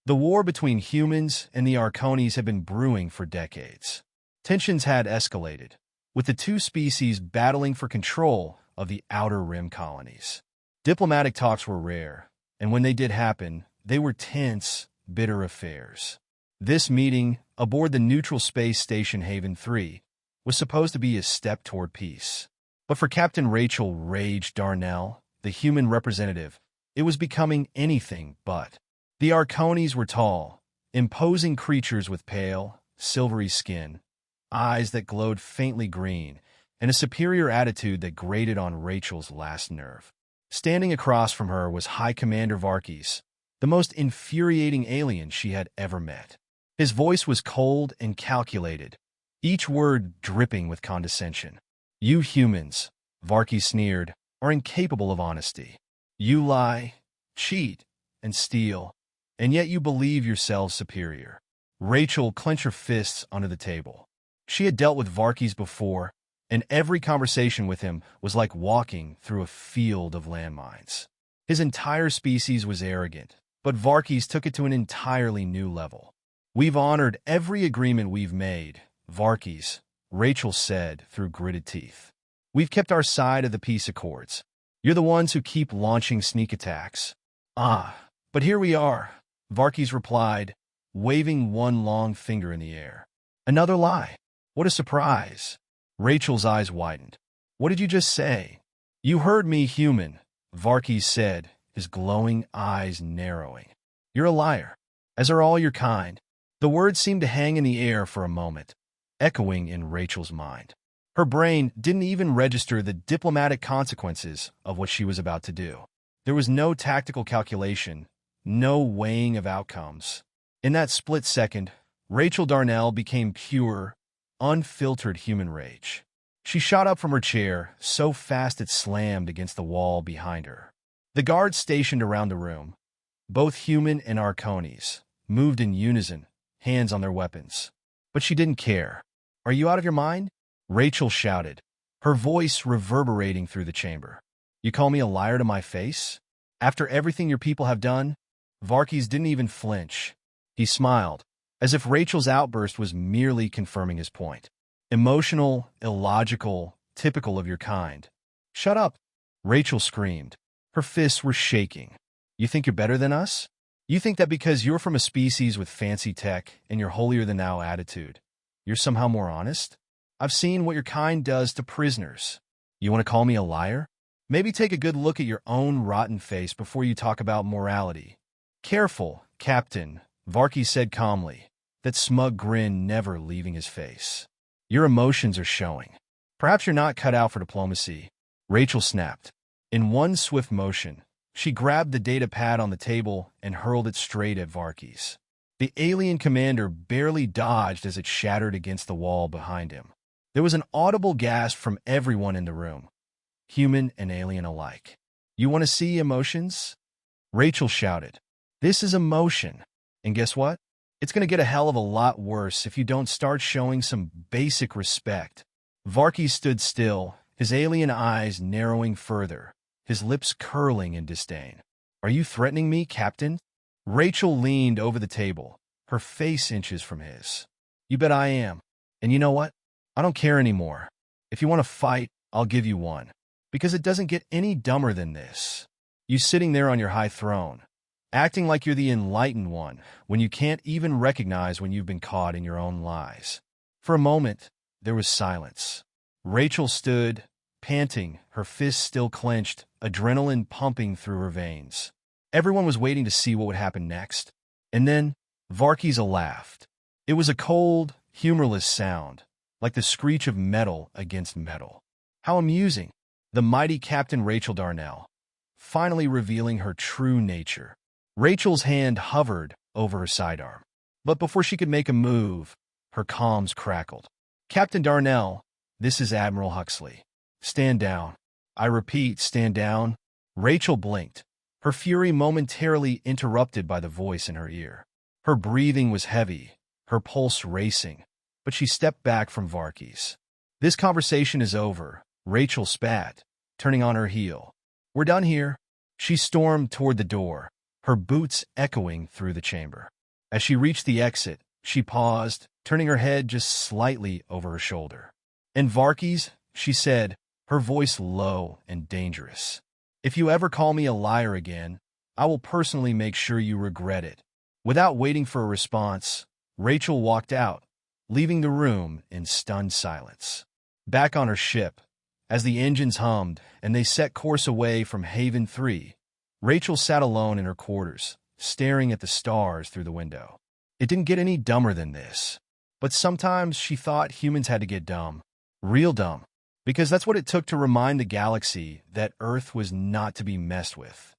The war between humans and the Arkonis had been brewing for decades. Tensions had escalated, with the two species battling for control of the Outer Rim colonies. Diplomatic talks were rare, and when they did happen, they were tense, bitter affairs. This meeting, aboard the neutral space station Haven 3, was supposed to be a step toward peace. But for Captain Rachel Rage Darnell, the human representative, it was becoming anything but. The Arkonis were tall, imposing creatures with pale, silvery skin, eyes that glowed faintly green, and a superior attitude that grated on Rachel's last nerve. Standing across from her was High Commander Varkis, the most infuriating alien she had ever met. His voice was cold and calculated, each word dripping with condescension. "You humans," Varkis sneered, "are incapable of honesty. You lie, cheat, and steal, and yet you believe yourselves superior." Rachel clenched her fists under the table. She had dealt with Varkis before, and every conversation with him was like walking through a field of landmines. His entire species was arrogant, but Varkis took it to an entirely new level. "We've honored every agreement we've made, Varkis," Rachel said through gritted teeth. "We've kept our side of the peace accords. You're the ones who keep launching sneak attacks." But here we are," Varkis replied, waving one long finger in the air. "Another lie. What a surprise." Rachel's eyes widened. "What did you just say?" "You heard me, human," Varkis said, his glowing eyes narrowing. "You're a liar, as are all your kind." The words seemed to hang in the air for a moment, echoing in Rachel's mind. Her brain didn't even register the diplomatic consequences of what she was about to do. There was no tactical calculation, no weighing of outcomes. In that split second, Rachel Darnell became pure, unfiltered human rage. She shot up from her chair, so fast it slammed against the wall behind her. The guards stationed around the room, both human and Arkonis, moved in unison, hands on their weapons. But she didn't care. "Are you out of your mind?" Rachel shouted, her voice reverberating through the chamber. "You call me a liar to my face? After everything your people have done?" Varkis didn't even flinch. He smiled, as if Rachel's outburst was merely confirming his point. "Emotional, illogical, typical of your kind." "Shut up!" Rachel screamed. Her fists were shaking. "You think you're better than us? You think that because you're from a species with fancy tech and your holier-than-thou attitude, you're somehow more honest? I've seen what your kind does to prisoners. You want to call me a liar? Maybe take a good look at your own rotten face before you talk about morality." "Careful, Captain," Varkis said calmly, that smug grin never leaving his face. "Your emotions are showing. Perhaps you're not cut out for diplomacy." Rachel snapped. In one swift motion, she grabbed the data pad on the table and hurled it straight at Varkis. The alien commander barely dodged as it shattered against the wall behind him. There was an audible gasp from everyone in the room, human and alien alike. "You want to see emotions?" Rachel shouted. "This is emotion. And guess what? It's going to get a hell of a lot worse if you don't start showing some basic respect." Varkis stood still, his alien eyes narrowing further, his lips curling in disdain. "Are you threatening me, Captain?" Rachel leaned over the table, her face inches from his. "You bet I am. And you know what? I don't care anymore. If you want to fight, I'll give you one. Because it doesn't get any dumber than this. You sitting there on your high throne, acting like you're the enlightened one when you can't even recognize when you've been caught in your own lies." For a moment, there was silence. Rachel stood, panting, her fists still clenched, adrenaline pumping through her veins. Everyone was waiting to see what would happen next. And then, Varkis laughed. It was a cold, humorless sound, like the screech of metal against metal. How amusing! The mighty Captain Rachel Darnell, finally revealing her true nature. Rachel's hand hovered over her sidearm. But before she could make a move, her comms crackled. "Captain Darnell, this is Admiral Huxley. Stand down. I repeat, stand down." Rachel blinked, her fury momentarily interrupted by the voice in her ear. Her breathing was heavy, her pulse racing, but she stepped back from Varkis. "This conversation is over," Rachel spat, turning on her heel. "We're done here." She stormed toward the door, her boots echoing through the chamber. As she reached the exit, she paused, turning her head just slightly over her shoulder. "And Varkis," she said, her voice low and dangerous. "If you ever call me a liar again, I will personally make sure you regret it." Without waiting for a response, Rachel walked out, leaving the room in stunned silence. Back on her ship, as the engines hummed and they set course away from Haven 3, Rachel sat alone in her quarters, staring at the stars through the window. It didn't get any dumber than this. But sometimes she thought humans had to get dumb. Real dumb. Because that's what it took to remind the galaxy that Earth was not to be messed with.